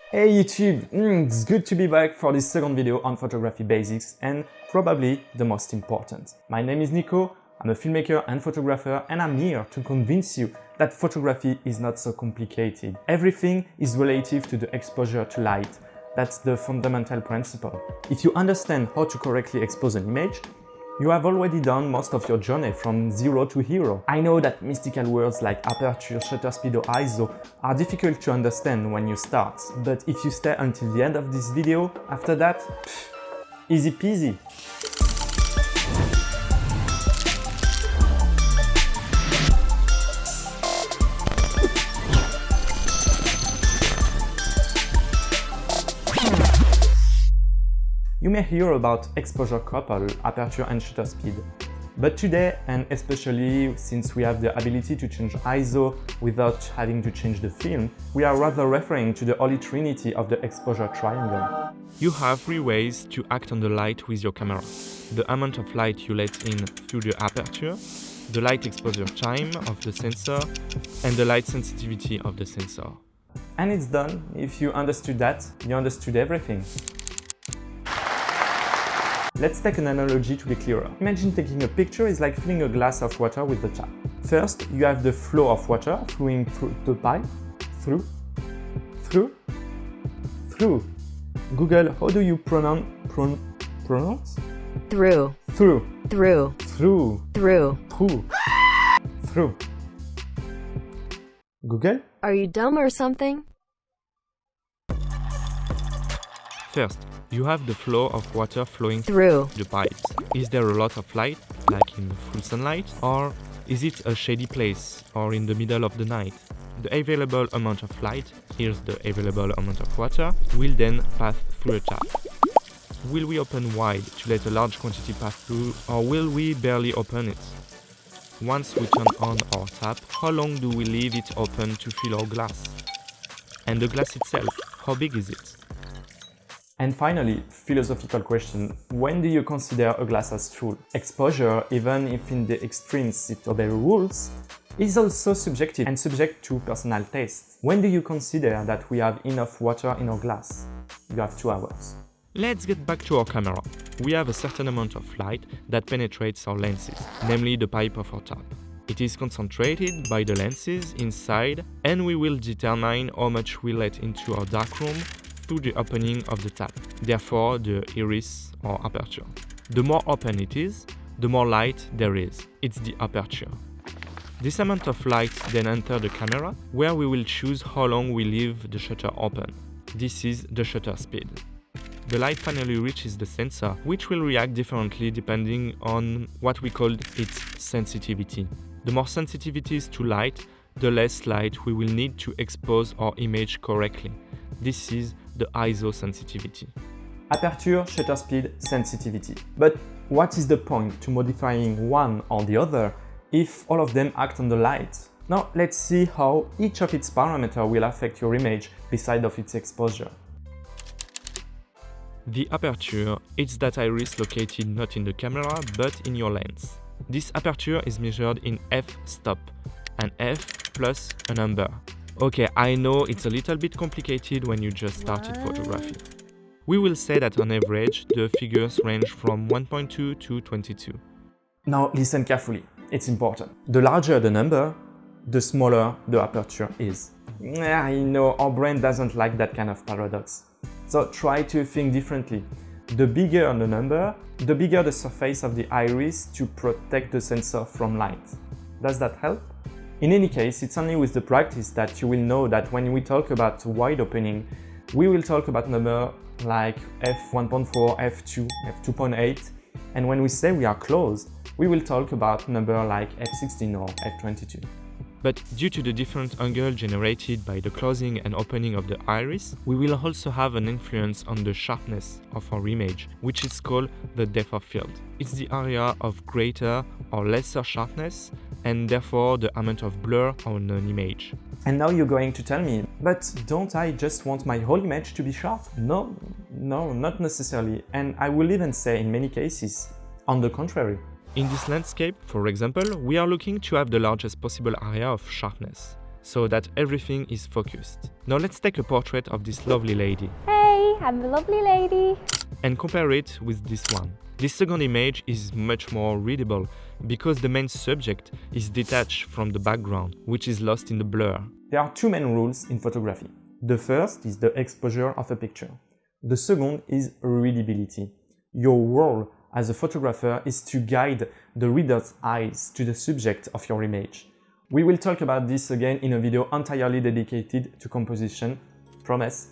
Hey YouTube, it's good to be back for this second video on photography basics and probably the most important. My name is Nico, I'm a filmmaker and photographer and I'm here to convince you that photography is not so complicated. Everything is relative to the exposure to light. That's the fundamental principle. If you understand how to correctly expose an image, you have already done most of your journey from zero to hero. I know that mystical words like aperture, shutter speed or ISO are difficult to understand when you start, but if you stay until the end of this video, after that, easy peasy. You may hear about exposure couple, aperture and shutter speed. But today, and especially since we have the ability to change ISO without having to change the film, we are rather referring to the holy trinity of the exposure triangle. You have three ways to act on the light with your camera. The amount of light you let in through the aperture, the light exposure time of the sensor, and the light sensitivity of the sensor. And it's done. If you understood that, you understood everything. Let's take an analogy to be clearer. Imagine taking a picture is like filling a glass of water with the tap. First, you have the flow of water flowing through the pipe, through. Google, how do you pronounce? Through. Through. Through. Through. Through. Through. Through. Google? Are you dumb or something? First, you have the flow of water flowing Through. the pipes. Is there a lot of light, like in full sunlight, or is it a shady place, or in the middle of the night? The available amount of light, here's the available amount of water, will then pass through a tap. Will we open wide to let a large quantity pass through, or will we barely open it? Once we turn on our tap, how long do we leave it open to fill our glass? And the glass itself, how big is it? And finally, philosophical question, when do you consider a glass as full? Exposure, even if in the extremes it obeys rules, is also subjective and subject to personal taste. When do you consider that we have enough water in our glass? You have 2 hours. Let's get back to our camera. We have a certain amount of light that penetrates our lenses, namely the pipe of our tap. It is concentrated by the lenses inside, and we will determine how much we let into our darkroom through the opening of the tap, therefore the iris or aperture. The more open it is, the more light there is. It's the aperture. This amount of light then enters the camera, where we will choose how long we leave the shutter open. This is the shutter speed. The light finally reaches the sensor, which will react differently depending on what we call its sensitivity. The more sensitivity is to light, the less light we will need to expose our image correctly. This is the ISO sensitivity. Aperture, shutter speed, sensitivity. But what is the point to modifying one or the other if all of them act on the light? Now let's see how each of its parameters will affect your image beside of its exposure. The aperture is that iris located not in the camera but in your lens. This aperture is measured in f-stop, and f plus a number. Okay, I know it's a little bit complicated when you just started photography. We will say that on average, the figures range from 1.2 to 22. Now listen carefully, it's important. The larger the number, the smaller the aperture is. I know our brain doesn't like that kind of paradox. So try to think differently. The bigger the number, the bigger the surface of the iris to protect the sensor from light. Does that help? In any case, it's only with the practice that you will know that when we talk about wide opening, we will talk about number like f1.4, f2, f2.8, and when we say we are closed, we will talk about number like f16 or f22. But due to the different angle generated by the closing and opening of the iris, we will also have an influence on the sharpness of our image, which is called the depth of field. It's the area of greater or lesser sharpness, and therefore the amount of blur on an image. And now you're going to tell me, but don't I just want my whole image to be sharp? No, not necessarily. And I will even say in many cases, on the contrary. In this landscape, for example, we are looking to have the largest possible area of sharpness. so that everything is focused. Now let's take a portrait of this lovely lady. Hey, I'm a lovely lady. And compare it with this one. This second image is much more readable because the main subject is detached from the background, which is lost in the blur. There are two main rules in photography. The first is the exposure of a picture. The second is readability. Your role as a photographer is to guide the reader's eyes to the subject of your image. We will talk about this again in a video entirely dedicated to composition, promise.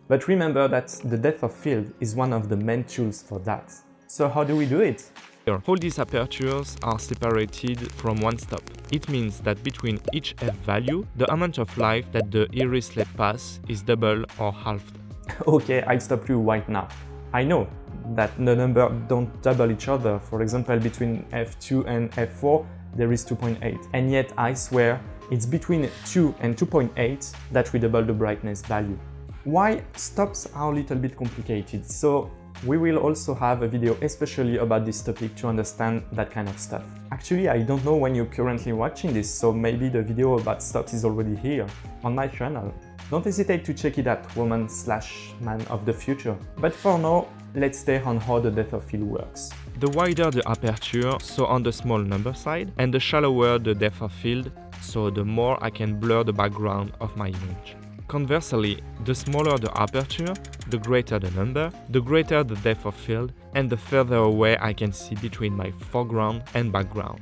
But remember that the depth of field is one of the main tools for that. So how do we do it? Here, all these apertures are separated from one stop. It means that between each f value, the amount of light that the iris let pass is double or halved. Okay, I'll stop you right now. I know that the numbers don't double each other. For example, between f2 and f4, there is 2.8. And yet, I swear, it's between 2 and 2.8 that we double the brightness value. Why stops are a little bit complicated, so we will also have a video especially about this topic to understand that kind of stuff. Actually, I don't know when you're currently watching this, so maybe the video about stops is already here on my channel. Don't hesitate to check it out, woman/man of the future. But for now, let's stay on how the depth of field works. The wider the aperture, so on the small number side, and the shallower the depth of field, so the more I can blur the background of my image. Conversely, the smaller the aperture, the greater the number, the greater the depth of field, and the further away I can see between my foreground and background.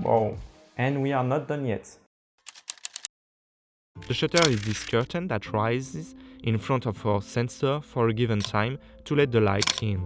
Wow, and we are not done yet. The shutter is this curtain that rises in front of our sensor for a given time to let the light in.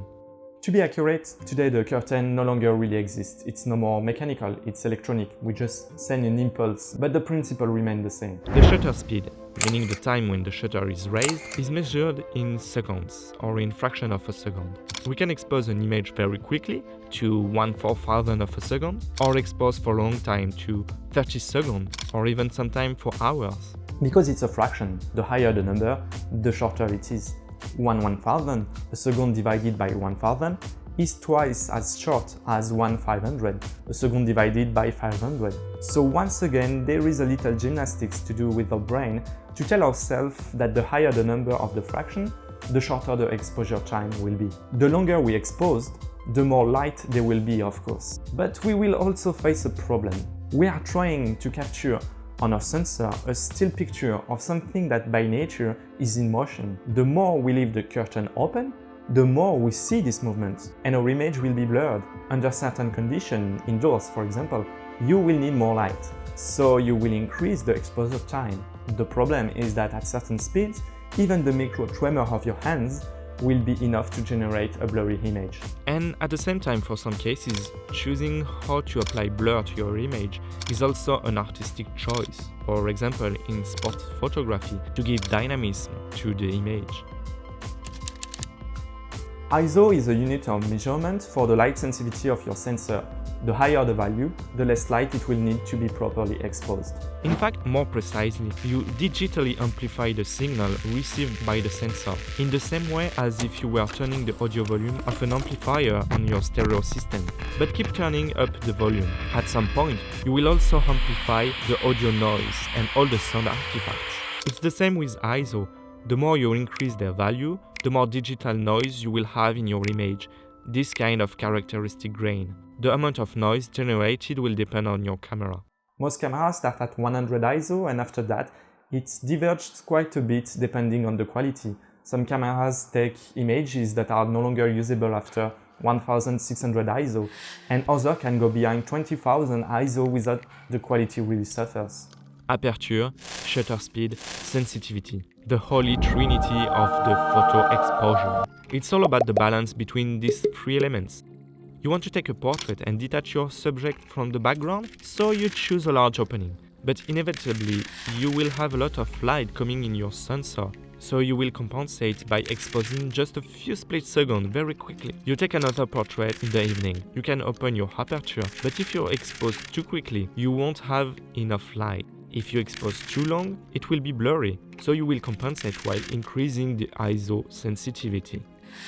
To be accurate, today the curtain no longer really exists. It's no more mechanical, it's electronic. We just send an impulse, but the principle remains the same. The shutter speed, meaning the time when the shutter is raised, is measured in seconds or in fraction of a second. We can expose an image very quickly to 1/4000 of a second, or expose for a long time to 30 seconds, or even sometime for hours. Because it's a fraction, the higher the number, the shorter it is. 1/1000, a second divided by 1000, is twice as short as 1/500, a second divided by 500. So once again, there is a little gymnastics to do with our brain to tell ourselves that the higher the number of the fraction, the shorter the exposure time will be. The longer we exposed, the more light there will be, of course. But we will also face a problem. We are trying to capture on our sensor a still picture of something that by nature is in motion. The more we leave the curtain open, the more we see this movement, and our image will be blurred. Under certain conditions, indoors for example, you will need more light, so you will increase the exposure time. The problem is that at certain speeds, even the micro tremor of your hands will be enough to generate a blurry image. And at the same time, for some cases, choosing how to apply blur to your image is also an artistic choice. For example, in sports photography, to give dynamism to the image. ISO is a unit of measurement for the light sensitivity of your sensor. The higher the value, the less light it will need to be properly exposed. In fact, more precisely, you digitally amplify the signal received by the sensor, in the same way as if you were turning the audio volume of an amplifier on your stereo system. But keep turning up the volume. At some point, you will also amplify the audio noise and all the sound artifacts. It's the same with ISO. The more you increase their value, the more digital noise you will have in your image, this kind of characteristic grain. The amount of noise generated will depend on your camera. Most cameras start at 100 ISO, and after that, it's diverged quite a bit depending on the quality. Some cameras take images that are no longer usable after 1600 ISO, and others can go behind 20,000 ISO without the quality really suffers. Aperture, shutter speed, sensitivity. The holy trinity of the photo exposure. It's all about the balance between these three elements. You want to take a portrait and detach your subject from the background, so you choose a large opening. But inevitably, you will have a lot of light coming in your sensor, so you will compensate by exposing just a few split seconds very quickly. You take another portrait in the evening. You can open your aperture, but if you expose too quickly, you won't have enough light. If you expose too long, it will be blurry, so you will compensate while increasing the ISO sensitivity.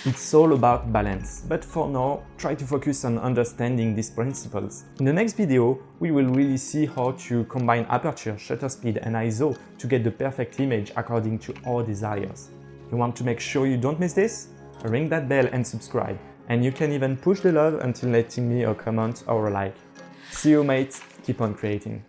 It's all about balance, but for now, try to focus on understanding these principles. In the next video, we will really see how to combine aperture, shutter speed and ISO to get the perfect image according to our desires. You want to make sure you don't miss this? Ring that bell and subscribe. And you can even push the love until letting me a comment or a like. See you mates, keep on creating.